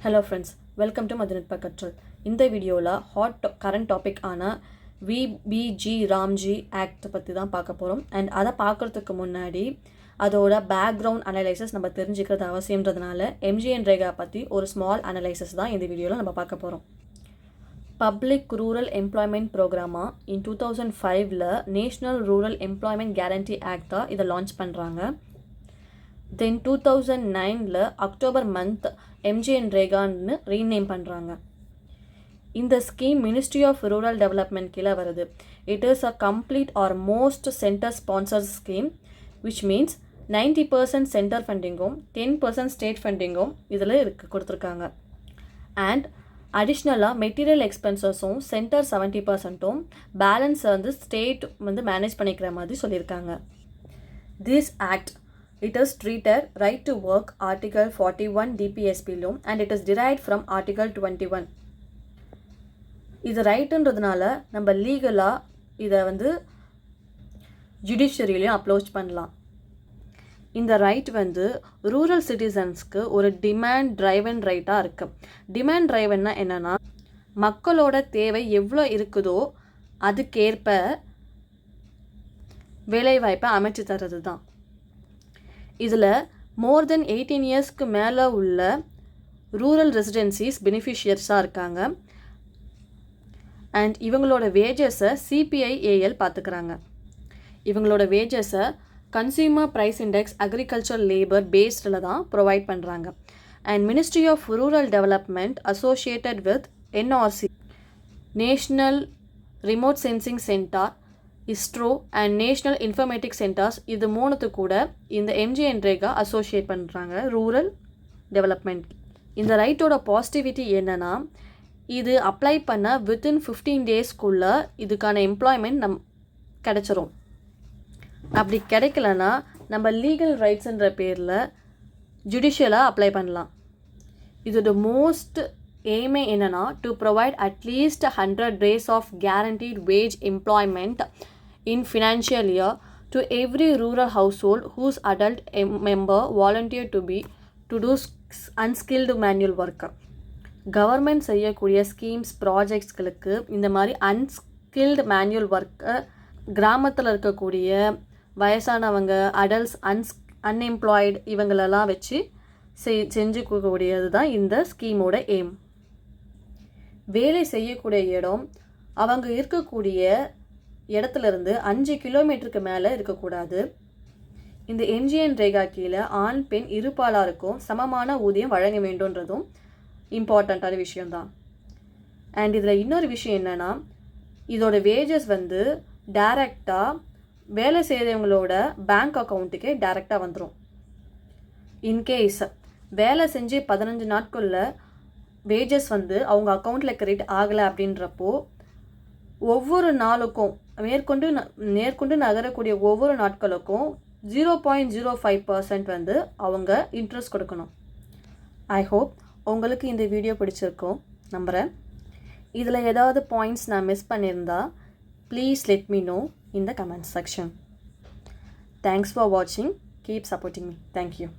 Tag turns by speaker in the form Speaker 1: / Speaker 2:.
Speaker 1: Hello friends, welcome to Madhunitpa Katral. இந்த வீடியோவில் current topic ஆன VBG ராம்ஜி ஆக்ட் பற்றி தான் பார்க்க போகிறோம். அண்ட் அதை பார்க்குறதுக்கு முன்னாடி அதோட பேக்ரவுண்ட் அனலைசஸ் நம்ம தெரிஞ்சுக்கிறது அவசியம்ன்றதுனால MGNREGA பற்றி ஒரு ஸ்மால் அனலைசஸ் தான் இந்த வீடியோவில் நம்ம பார்க்க போகிறோம். பப்ளிக் ரூரல் எம்ப்ளாய்மெண்ட் ப்ரோக்ராமாக in 2005 national rural employment guarantee act தான் இதை லான்ச் பண்ணுறாங்க. தென் 2009 அக்டோபர் மந்த் MGNREGAன்னு ரீநேம் பண்ணுறாங்க. இந்த scheme ministry of rural development கீழே வருது. It is a complete or most centre sponsored scheme which means 90% centre ஃபண்டிங்கும் 10% ஸ்டேட் ஃபண்டிங்கும் இதில் கொடுத்துருக்காங்க. அண்ட் அடிஷ்னலாக மெட்டீரியல் எக்ஸ்பென்சஸும் சென்டர் 70%ம் பேலன்ஸ் ஸ்டேட் மேனேஜ் பண்ணிக்கிற மாதிரி சொல்லியிருக்காங்க. This act it is treated right to work article 41 DPSP law and it is derived from article 21. இது ரைட்டுன்றதுனால நம்ம லீகலாக இதை ஜுடிஷியரியிலையும் அப்ரோச் பண்ணலாம். இந்த ரைட் ரூரல் சிட்டிசன்ஸ்க்கு ஒரு டிமாண்ட் ட்ரைவன் ரைட்டாக இருக்குது. டிமாண்ட் ட்ரைவன்னா என்னென்னா மக்களோட தேவை எவ்வளோ இருக்குதோ அதுக்கேற்ப வேலைவாய்ப்பை அமைச்சு தர்றது தான். இதில் மோர் தென் 18 இயர்ஸ்க்கு மேலே உள்ள ரூரல் ரெசிடென்சிஸ் பெனிஃபிஷியர்ஸாக இருக்காங்க. அண்ட் இவங்களோட வேஜஸை CPIAL பார்த்துக்கிறாங்க. இவங்களோட வேஜஸை consumer price index agriculture labour பேஸ்டில் தான் ப்ரொவைட் பண்ணுறாங்க. And ministry of rural development associated with NRC national remote sensing centre, ISRO and national informatic centres இது மூணுத்து கூட இந்த MGNREGA அசோசியேட் பண்ணுறாங்க ரூரல் டெவலப்மெண்ட். இந்த ரைட்டோட பாசிட்டிவிட்டி என்னென்னா இது அப்ளை பண்ண வித்தின் 15 டேஸ்க்குள்ளே இதுக்கான எம்ப்ளாய்மெண்ட் கிடச்சிரும். அப்படி கிடைக்கலன்னா நம்ம லீகல் ரைட்ஸுன்ற பேரில் ஜுடிஷியலாக அப்ளை பண்ணலாம். இதோட மோஸ்ட் எய்மே என்னென்னா to provide at least 100 days of guaranteed wage employment in financial year to every rural household whose adult member volunteered to do unskilled manual work. Government செய்யக்கூடிய ஸ்கீம்ஸ் ப்ராஜெக்ட்ஸ்களுக்கு இந்த மாதிரி அன்ஸ்கில்டு மேனுவல் ஒர்க்கை கிராமத்தில் இருக்கக்கூடிய வயசானவங்க அடல்ட்ஸ் அன்எம்ப்ளாய்டு இவங்களெல்லாம் வச்சு செஞ்சுக்கூடியது தான் இந்த ஸ்கீமோட எய்ம். வேலை செய்யக்கூடிய இடம் அவங்க இருக்கக்கூடிய இடத்துலேருந்து 5 கிலோமீட்டருக்கு மேலே இருக்கக்கூடாது. இந்த MGNREGA கீழே ஆண் பெண் இருபாலாருக்கும் சமமான ஊதியம் வழங்க வேண்டும்ன்றதும் இம்பார்ட்டண்ட்டான விஷயம்தான். அண்ட் இதில் இன்னொரு விஷயம் என்னென்னா இதோட வேஜஸ் டைரெக்டாக வேலை செய்கிறவங்களோட பேங்க் அக்கௌண்ட்டுக்கே டைரெக்டாக வந்துடும். இன்கேஸ் வேலை செஞ்சு 15 நாட்களில் வேஜஸ் அவங்க அக்கௌண்ட்டில் கிரெடிட் ஆகலை அப்படின்றப்போ ஒவ்வொரு நாளுக்கும் மேற்கொண்டு நகரக்கூடிய ஒவ்வொரு நாட்களுக்கும் 0.05% அவங்க இன்ட்ரெஸ்ட் கொடுக்கணும். ஐ ஹோப் உங்களுக்கு இந்த வீடியோ பிடிச்சிருக்கோம் நம்புகிறேன். இதில் ஏதாவது பாயிண்ட்ஸ் நான் மிஸ் பண்ணியிருந்தா please let me know in the comment section. Thanks for வாட்சிங். Keep supporting me. தேங்க்யூ.